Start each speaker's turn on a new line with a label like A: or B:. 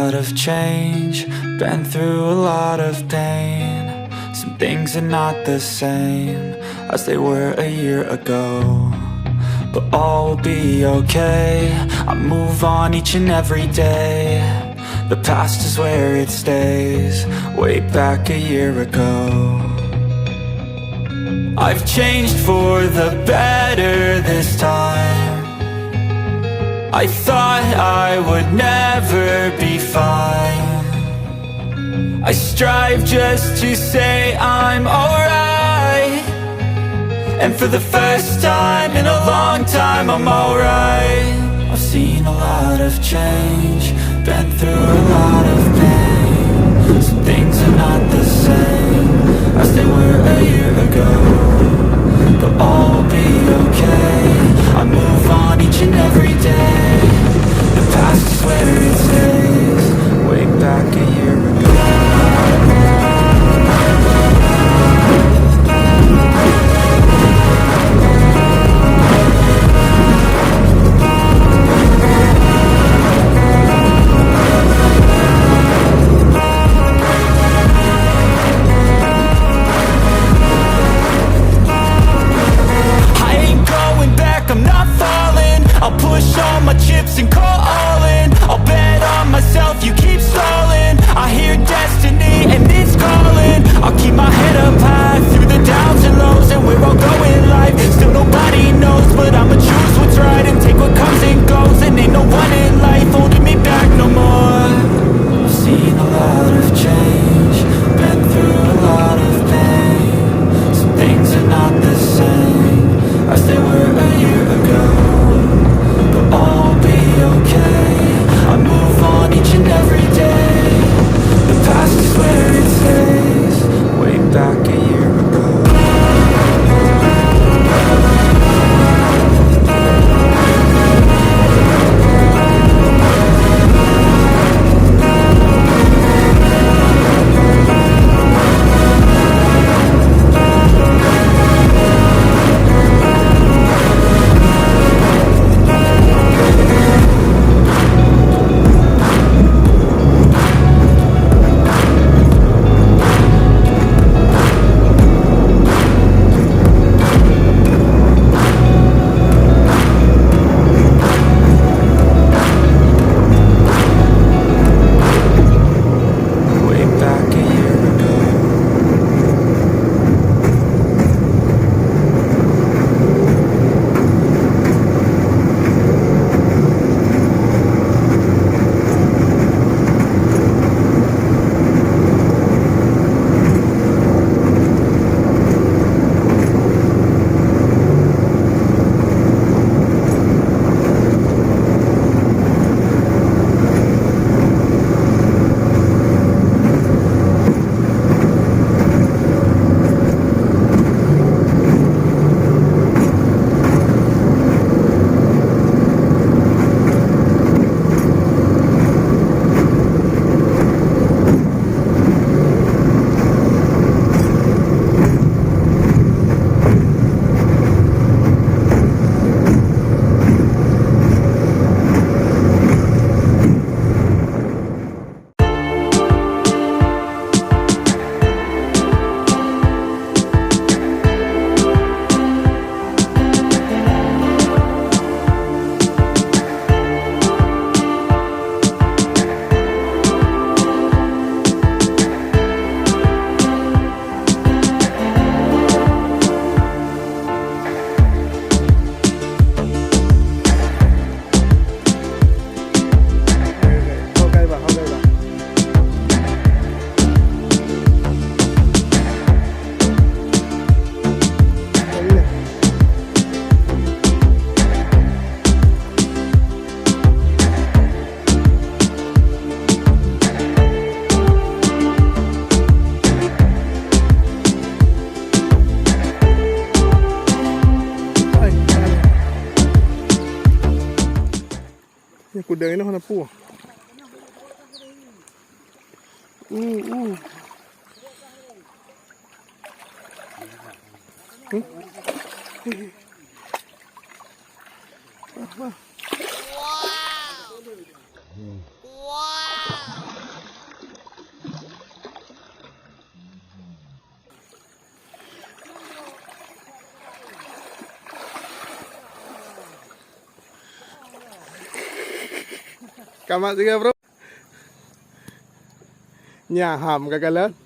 A: lot of change, been through a lot of pain. Some things are not the same as they were a year ago, but all will be okay. I move on each and every day. The past is where it stays, way back a year ago. I've changed for the better this time. I thought I would never be fine. I strive just to say I'm alright, and for the first time in a long time I'm alright. I've seen a lot of change, been through a lot of pain. Some things are not the same as they were a year ago, but all will be okay. I move on each and every day. The past is where it stays, way back a year ago. I'll push all my chips and call all in. I'll bet on myself, you keep stalling. I hear destiny and it's calling. I'll keep my head up high through the downs and lows, and we're all going live. Still nobody knows, but I'ma choose what's right and take what comes and goes. And ain't no one in life holding me back no more. I've seen a lot of change, been through a lot of pain. Some things are not the same as they were a year ago, all be okay. I move on each and every day. The past is where it stays, way back a year ago.
B: Kuda ini mana pu?
C: Wow! Wow!
B: Kamat juga bro. Nyaham kagalan.